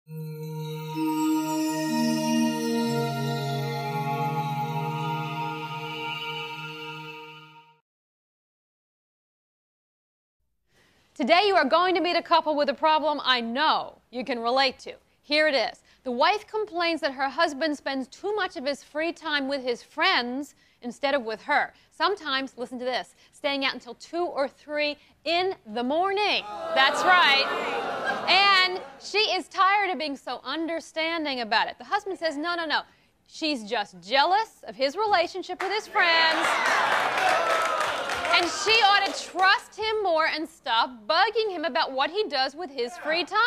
Today you are going to meet a couple with a problem I know you can relate to. Here it is. The wife complains that her husband spends too much of his free time with his friends instead of with her. Sometimes, listen to this, staying out until 2 or 3 in the morning. That's right. And she is tired of being so understanding about it. The husband says, no, no, no. She's just jealous of his relationship with his friends. And she ought to trust him more and stop bugging him about what he does with his free time.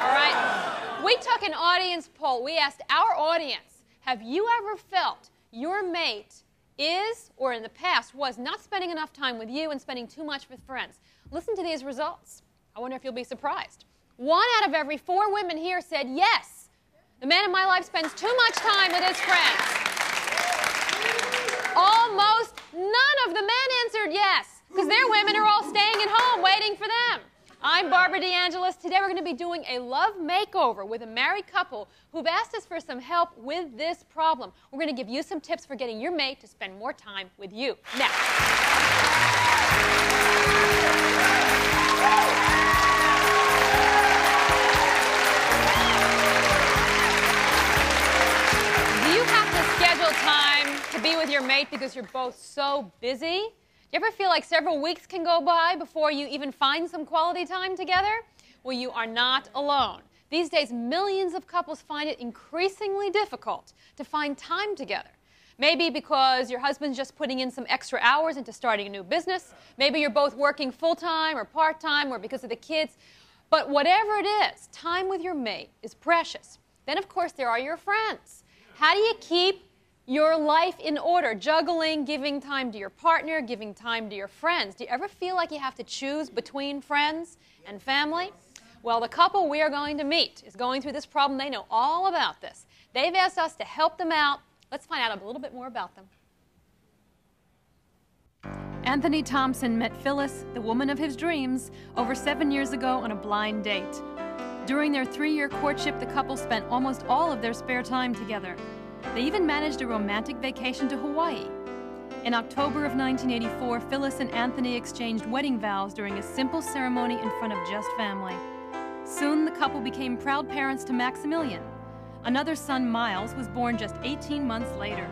All right? We took an audience poll. We asked our audience, have you ever felt your mate is, or in the past, was not spending enough time with you and spending too much with friends? Listen to these results. I wonder if you'll be surprised. 1 out of every 4 women here said, yes, the man in my life spends too much time with his friends. Almost none of the men answered yes, because their women are all staying at home waiting for them. I'm Barbara De Angelis. Today we're going to be doing a love makeover with a married couple who've asked us for some help with this problem. We're going to give you some tips for getting your mate to spend more time with you. Now. Do you have to schedule time to be with your mate because you're both so busy? Do you ever feel like several weeks can go by before you even find some quality time together? Well, you are not alone. These days, millions of couples find it increasingly difficult to find time together. Maybe because your husband's just putting in some extra hours into starting a new business. Maybe you're both working full-time or part-time or because of the kids. But whatever it is, time with your mate is precious. Then, of course, there are your friends. How do you keep your life in order, juggling, giving time to your partner, giving time to your friends? Do you ever feel like you have to choose between friends and family? Well, the couple we are going to meet is going through this problem. They know all about this. They've asked us to help them out. Let's find out a little bit more about them. Anthony Thompson met Phyllis, the woman of his dreams, over 7 years ago on a blind date. During their 3-year courtship, the couple spent almost all of their spare time together. They even managed a romantic vacation to Hawaii. In October of 1984, Phyllis and Anthony exchanged wedding vows during a simple ceremony in front of just family. Soon, the couple became proud parents to Maximilian. Another son, Miles, was born just 18 months later.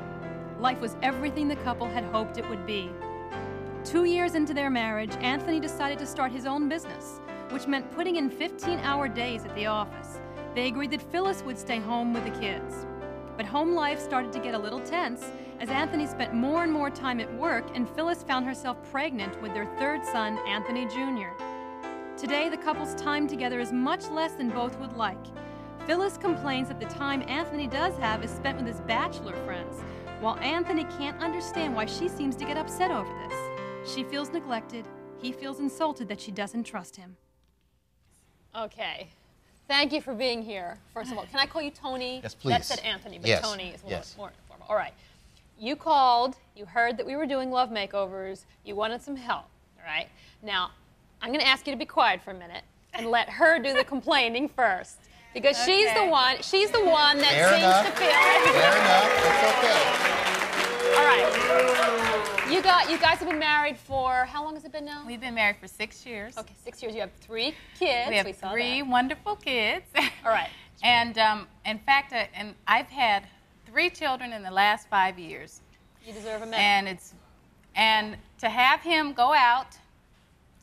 Life was everything the couple had hoped it would be. 2 years into their marriage, Anthony decided to start his own business, which meant putting in 15-hour days at the office. They agreed that Phyllis would stay home with the kids. But home life started to get a little tense as Anthony spent more and more time at work and Phyllis found herself pregnant with their 3rd son, Anthony Jr. Today, the couple's time together is much less than both would like. Phyllis complains that the time Anthony does have is spent with his bachelor friends, while Anthony can't understand why she seems to get upset over this. She feels neglected. He feels insulted that she doesn't trust him. Okay. Thank you for being here, first of all. Can I call you Tony? Yes, please. That said Anthony, but yes. Tony is more formal. All right. You called. You heard that we were doing love makeovers. You wanted some help, all right? Now, I'm going to ask you to be quiet for a minute and let her do the complaining first. Because she's the one that Fair seems enough. to feel it. Fair enough. It's okay. All right. You guys have been married for, how long has it been now? We've been married for 6 years. Okay, 6 years. You have 3 kids. We have 3 wonderful kids. All right. And in fact, and I've had 3 children in the last 5 years. You deserve a medal. And to have him go out,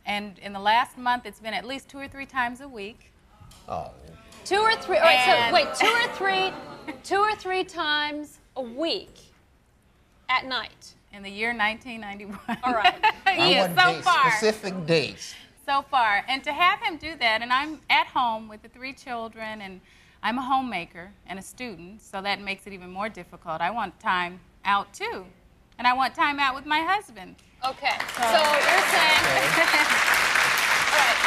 and in the last month, it's been at least 2 or 3 times a week. Oh. 2 or 3. All right. So wait, 2 or 3 times a week at night. In the year 1991. All right. He is so far. Specific dates. So far. And to have him do that, and I'm at home with the 3 children, and I'm a homemaker and a student, so that makes it even more difficult. I want time out, too. And I want time out with my husband. Okay. So you're saying... All right.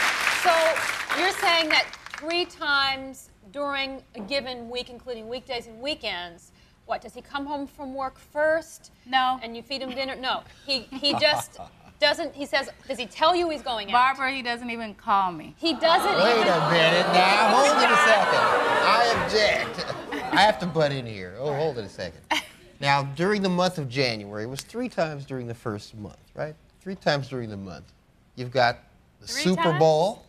So you're saying that 3 times during a given week, including weekdays and weekends, what, does he come home from work first? No. And you feed him dinner? No. He just doesn't, he says, does he tell you he's going out? Barbara, he doesn't even call me. He doesn't Wait even... a minute now. Hold it a second. object. I have to butt in here. Oh, hold it a second. Now, during the month of January, it was 3 times during the first month, right? 3 times during the month. You've got the Super Bowl,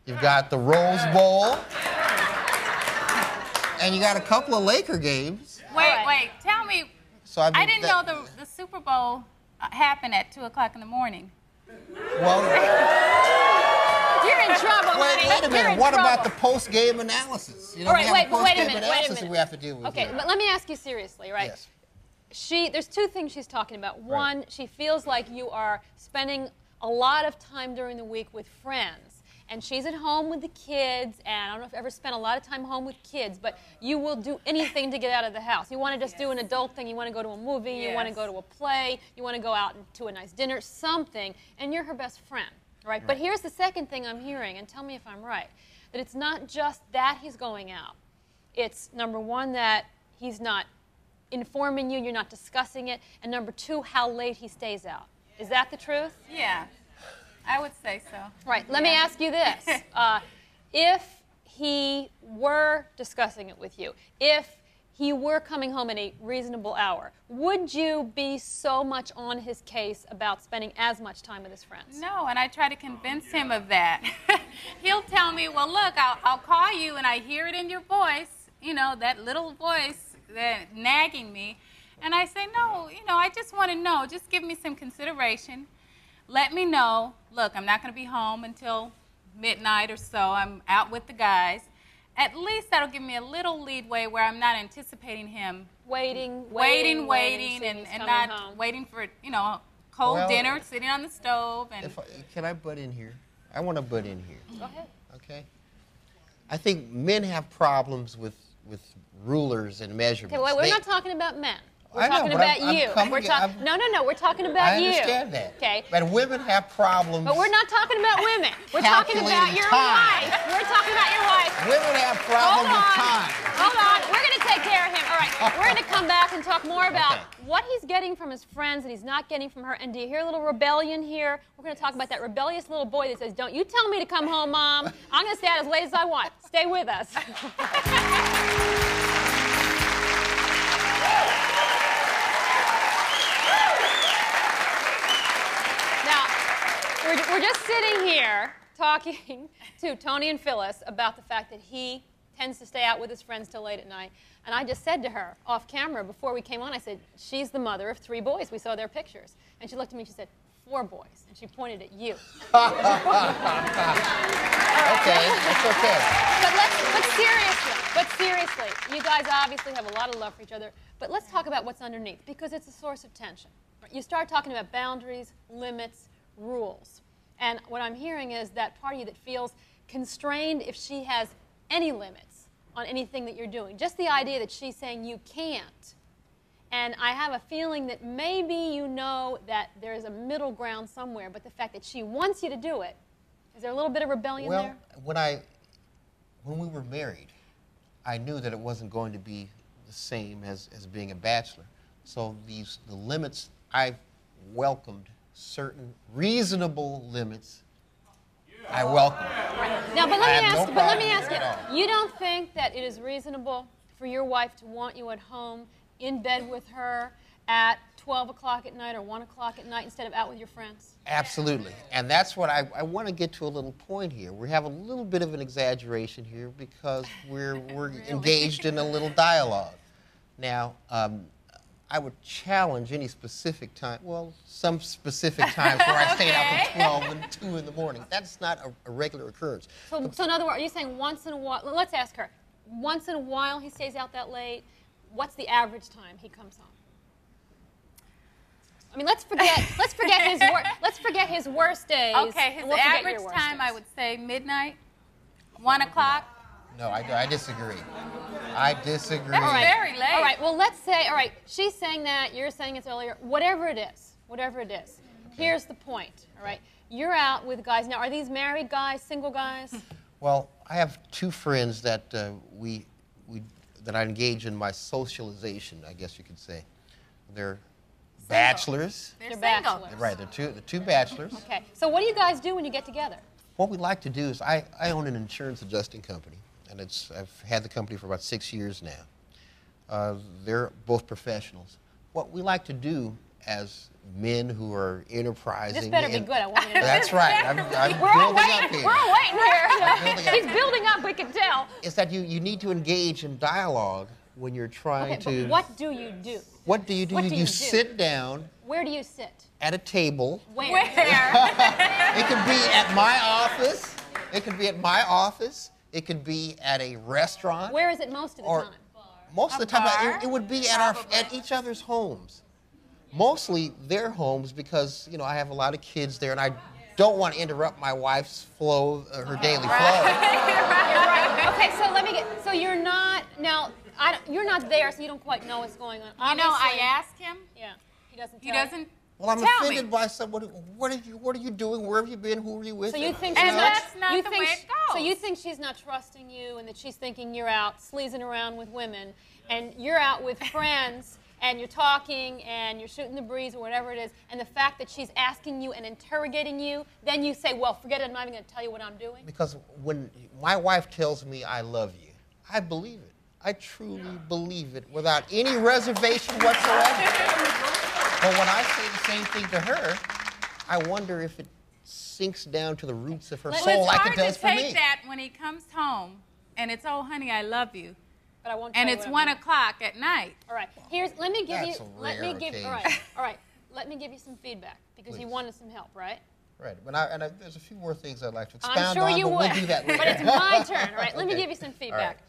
you've got the Rose Bowl, and you got a couple of Laker games. Wait, tell me. So I didn't know the Super Bowl happened at 2 o'clock in the morning. Well, you're in trouble. Wait a minute. What about the post-game analysis? You know, we have a post-game analysis that we have to deal with. Okay, but let me ask you seriously, right? Yes. There's 2 things she's talking about. One, she feels like you are spending a lot of time during the week with friends. And she's at home with the kids, and I don't know if you've ever spent a lot of time home with kids, but you will do anything to get out of the house. You want to just do an adult thing. You want to go to a movie. You want to go to a play. You want to go out to a nice dinner, something, and you're her best friend, right? But here's the second thing I'm hearing, and tell me if I'm right, that it's not just that he's going out. It's, number 1, that he's not informing you, you're not discussing it, and number 2, how late he stays out. Is that the truth? Yeah. I would say so. Right. Let me ask you this. If he were discussing it with you, if he were coming home at a reasonable hour, would you be so much on his case about spending as much time with his friends? No, and I try to convince him of that. He'll tell me, well, look, I'll call you, and I hear it in your voice, you know, that little voice that nagging me. And I say, no, you know, I just want to know. Just give me some consideration. Let me know, look, I'm not going to be home until midnight or so. I'm out with the guys. At least that'll give me a little leadway where I'm not anticipating him waiting, and not home. Waiting for, you know, cold dinner, sitting on the stove. And can I butt in here? I want to butt in here. Go ahead. Okay. I think men have problems with rulers and measurements. Okay, well, we're not talking about men. We're talking about you. No, we're talking about you. I understand that. Okay. But women have problems. But we're not talking about women. We're talking about your wife. We're talking about your wife. Women have problems with time. Hold on. We're going to take care of him. All right. We're going to come back and talk more about what he's getting from his friends and he's not getting from her. And do you hear a little rebellion here? We're going to talk about that rebellious little boy that says, don't you tell me to come home, Mom. I'm going to stay out as late as I want. Stay with us. We're just sitting here talking to Tony and Phyllis about the fact that he tends to stay out with his friends till late at night. And I just said to her off camera before we came on, I said, she's the mother of 3 boys. We saw their pictures. And she looked at me and she said, 4 boys. And she pointed at you. Okay, that's okay. But seriously, you guys obviously have a lot of love for each other. But let's talk about what's underneath, because it's a source of tension. You start talking about boundaries, limits, rules. And what I'm hearing is that part of you that feels constrained if she has any limits on anything that you're doing. Just the idea that she's saying you can't. And I have a feeling that maybe you know that there's a middle ground somewhere, but the fact that she wants you to do it, is there a little bit of rebellion there? Well, when we were married, I knew that it wasn't going to be the same as being a bachelor. So the limits, I welcomed certain reasonable limits. I welcome. Right. Now, but let me ask you, you don't think that it is reasonable for your wife to want you at home in bed with her at 12 o'clock at night or 1 o'clock at night instead of out with your friends? Absolutely. And that's what I want to get to a little point here. We have a little bit of an exaggeration here because we're really? Engaged in a little dialogue. Now, I would challenge any specific time, well, some specific times where I stayed out till 12 and 2 in the morning. That's not a regular occurrence. So in other words, are you saying once in a while, let's ask her, once in a while he stays out that late, what's the average time he comes home? I mean, let's forget his worst days. Okay, his average time, I would say midnight, 1 o'clock. No, I disagree. I disagree. That's very late. All right, well, let's say, all right, she's saying that, you're saying it's earlier, whatever it is. Here's the point, all right? You're out with guys. Now, are these married guys, single guys? Well, I have 2 friends that that I engage in my socialization, I guess you could say. They're bachelors. They're single. Right, they're two bachelors. Okay, so what do you guys do when you get together? What we like to do is, I own an insurance adjusting company, and I've had the company for about 6 years now. They're both professionals. What we like to do as men who are enterprising. This better be good. I want you to know. That's right. I'm We're all building waiting. up here. We're all waiting here. He's He's building up. We can tell. Is that you need to engage in dialogue when you're trying to. But what do you do? What do you do? What do you do? Sit down. Where do you sit? At a table. Where? It could be at my office. It could be at my office. It could be at a restaurant. Where is it most of the time? Most of the time, it would be at each other's homes. Mostly their homes because, you know, I have a lot of kids there and I don't want to interrupt my wife's flow, her daily flow. You're right. Okay, so let me get, so you're not, now, you're not there, so you don't quite know what's going on. You know, I asked him. Yeah, he doesn't He tell doesn't. Well, I'm tell offended me. by someone. What are you doing? Where have you been? Who are you with? So you think And she's that's not you the think way it goes. So you think she's not trusting you and that she's thinking you're out sleazing around with women and you're out with friends and you're talking and you're shooting the breeze or whatever it is, and the fact that she's asking you and interrogating you, then you say, well, forget it, I'm not even going to tell you what I'm doing? Because when my wife tells me I love you, I believe it. I truly believe it without any reservation whatsoever. But when I say the same thing to her, I wonder if it sinks down to the roots of her soul like it does for me. It's hard to take that when he comes home and it's, oh, honey, I love you. But I won't And tell you it's what I'm 1 o'clock at night. All right. Let me give That's you. a rare occasion. All right. Let me give you some feedback because you Please. wanted some help, right? Right. But there's a few more things I'd like to expound I'm sure on, you but would. we'll do that later. But it's my turn. All right. Let me Okay. give you some feedback.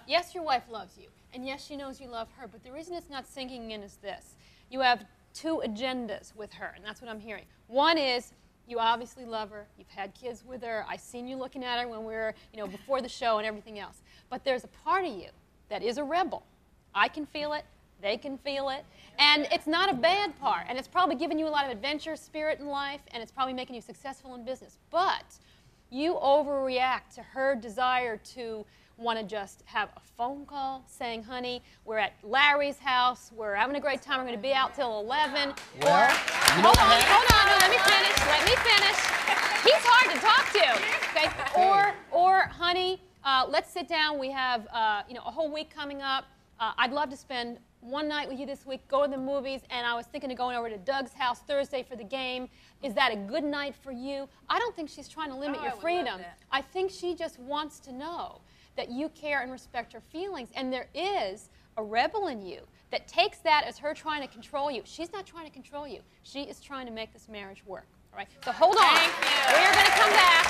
Yes, your wife loves you, and yes, she knows you love her. But the reason it's not sinking in is this: you have 2 agendas with her, and that's what I'm hearing. One is you obviously love her. You've had kids with her. I've seen you looking at her when we were, before the show and everything else. But there's a part of you that is a rebel. I can feel it. They can feel it. And it's not a bad part. And it's probably giving you a lot of adventure spirit in life, and it's probably making you successful in business. But you overreact to her desire to want to just have a phone call saying, honey, we're at Larry's house. We're having a great time. We're going to be out till 11. Well, hold on. No, let me finish. He's hard to talk to. Okay? Or honey, let's sit down. We have a whole week coming up. I'd love to spend one night with you this week, go to the movies, and I was thinking of going over to Doug's house Thursday for the game. Is that a good night for you? I don't think she's trying to limit your freedom. I think she just wants to know that you care and respect her feelings, and there is a rebel in you that takes that as her trying to control you. She's not trying to control you. She is trying to make this marriage work. All right? So hold on. We are going to come back.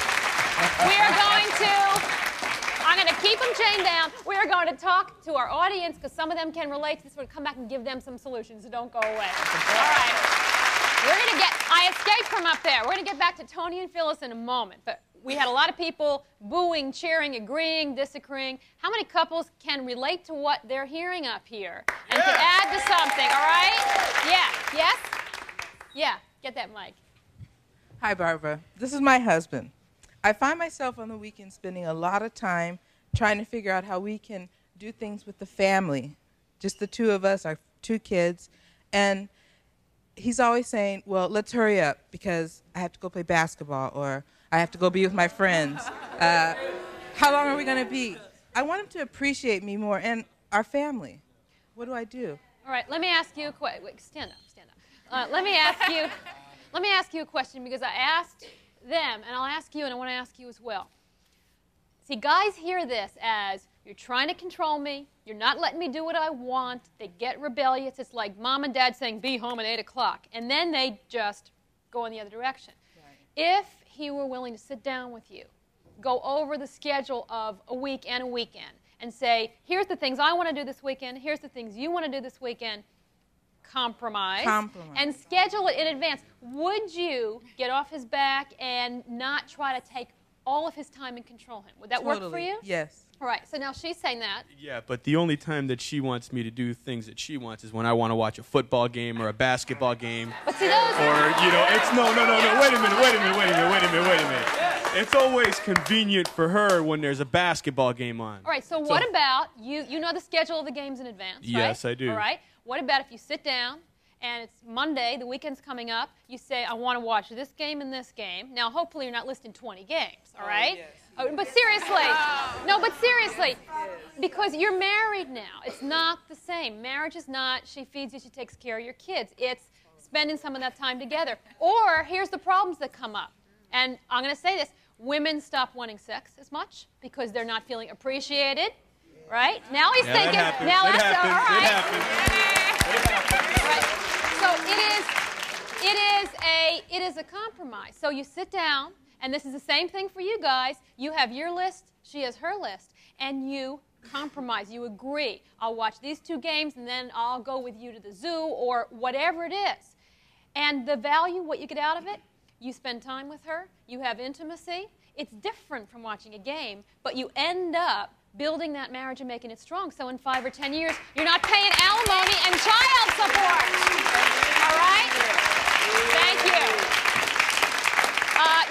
I'm going to keep them chained down. We are going to talk to our audience because some of them can relate to this. We're going to come back and give them some solutions, so don't go away. All right. I escaped from up there. We're going to get back to Tony and Phyllis in a moment. But we had a lot of people booing, cheering, agreeing, disagreeing. How many couples can relate to what they're hearing up here and can add to something, all right? Yeah. Yes? Yeah. Get that mic. Hi, Barbara. This is my husband. I find myself on the weekend spending a lot of time trying to figure out how we can do things with the family, just the 2 of us, our 2 kids. And he's always saying, well, let's hurry up because I have to go play basketball or I have to go be with my friends. How long are we going to be? I want him to appreciate me more and our family. What do I do? All right, let me ask you a question. Stand up. Let me ask you a question because I asked them, and I'll ask you, and I want to ask you as well. See, guys hear this as, you're trying to control me, you're not letting me do what I want, they get rebellious, it's like mom and dad saying, be home at 8 o'clock, and then they just go in the other direction. Right. If he were willing to sit down with you, go over the schedule of a week and a weekend, and say, here's the things I want to do this weekend, here's the things you want to do this weekend, compromise, and schedule it in advance. Would you get off his back and not try to take all of his time and control him? Would that work for you? Yes. All right, so now she's saying that. Yeah, but the only time that she wants me to do things that she wants is when I want to watch a football game or a basketball game. But see, those it's no, wait a minute. It's always convenient for her when there's a basketball game on. All right, so what about, you know the schedule of the games in advance, right? Yes, I do. All right, what about if you sit down and it's Monday, the weekend's coming up, you say, I want to watch this game and this game. Now, hopefully you're not listing 20 games, all right? Yes. But seriously, no, but seriously, because you're married now. It's not the same. Marriage is not, she feeds you, she takes care of your kids. It's spending some of that time together. Or here's the problems that come up. And I'm going to say this. Women stop wanting sex as much because they're not feeling appreciated, right? Now he's thinking, now that's all right. Right. So it is a compromise. So you sit down, and this is the same thing for you guys. You have your list, she has her list, and you compromise. You agree. I'll watch these 2 games, and then I'll go with you to the zoo or whatever it is. And the value, what you get out of it, you spend time with her, you have intimacy. It's different from watching a game, but you end up building that marriage and making it strong. So in 5 or 10 years, you're not paying alimony and child support. All right? Thank you.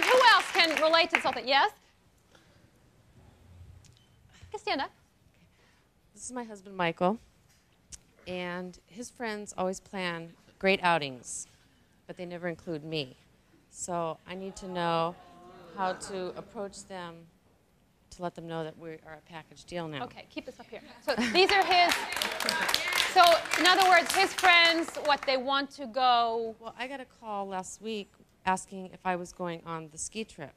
Who else can relate to something? Yes? Stand up. This is my husband, Michael, and his friends always plan great outings, but they never include me. So I need to know how to approach them to let them know that we are a package deal now. Okay, keep this up here. So these are his, so in other words, his friends, what they want to go. Well, I got a call last week asking if I was going on the ski trip.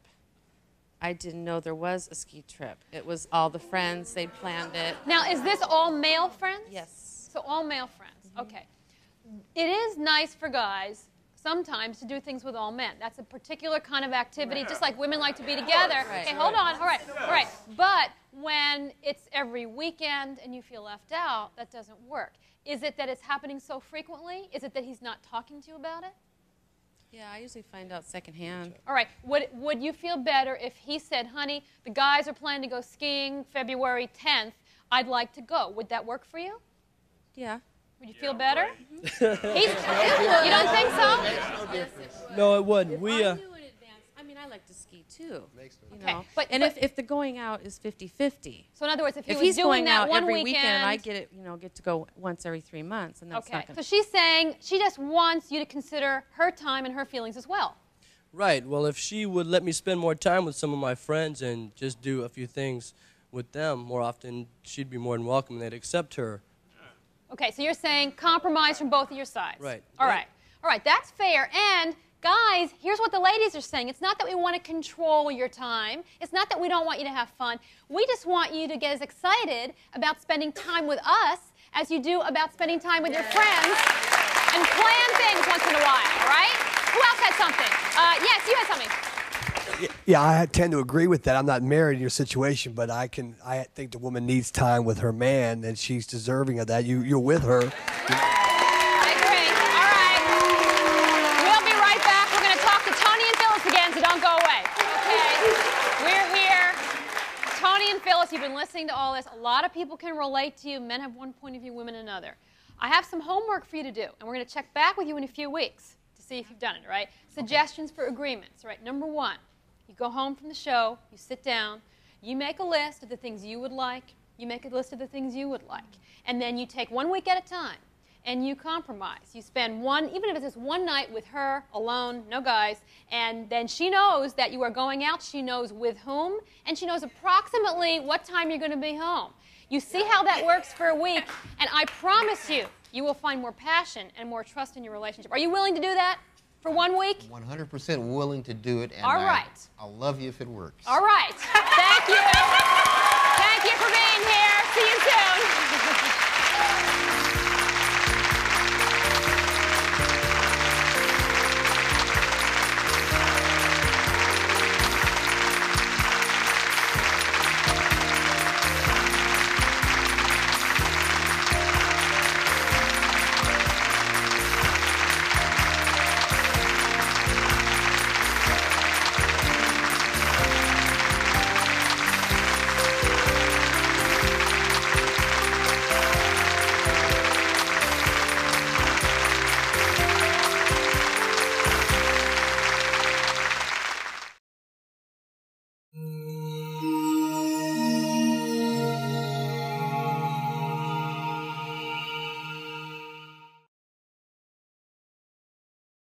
I didn't know there was a ski trip. It was all the friends, they planned it. Now, is this all male friends? Yes. So all male friends, okay. It is nice for guys sometimes to do things with all men. That's a particular kind of activity, just like women like to be together. Right. Okay, hold on, all right. But when it's every weekend and you feel left out, that doesn't work. Is it that it's happening so frequently? Is it that he's not talking to you about it? Yeah, I usually find out secondhand. All right. Would you feel better if he said, honey, the guys are planning to go skiing February 10th. I'd like to go. Would that work for you? Yeah. Would you feel better? You don't think so? No, it wouldn't. I knew in advance. I mean, I like to ski too. You know? But if the going out is 50-50. So in other words, if he was he's doing going that out one every weekend, I get to go once every 3 months, and that's not so gonna. she's saying she just wants you to consider her time and her feelings as well. Right. Well, if she would let me spend more time with some of my friends and just do a few things with them more often, she'd be more than welcome, and they'd accept her. Okay, so you're saying compromise from both of your sides. Right. All right. All right, that's fair. And guys, here's what the ladies are saying. It's not that we want to control your time. It's not that we don't want you to have fun. We just want you to get as excited about spending time with us as you do about spending time with your friends and plan things once in a while, all right? Who else had something? Yes, you had something. Yeah, I tend to agree with that. I'm not married in your situation, but I think the woman needs time with her man, and she's deserving of that. You're with her. I agree. All right. We'll be right back. We're going to talk to Tony and Phyllis again, so don't go away. Okay. We're here. Tony and Phyllis, you've been listening to all this. A lot of people can relate to you. Men have one point of view, women another. I have some homework for you to do, and we're going to check back with you in a few weeks to see if you've done it, all right? Suggestions for agreements, right? Number 1. You go home from the show, you sit down, you make a list of the things you would like, you make a list of the things you would like, and then you take 1 week at a time, and you compromise. You spend even if it's just one night with her, alone, no guys, and then she knows that you are going out, she knows with whom, and she knows approximately what time you're going to be home. You see how that works for a week, and I promise you, you will find more passion and more trust in your relationship. Are you willing to do that? For 1 week? 100% willing to do it, and all right. I'll love you if it works. All right. Thank you. Thank you for being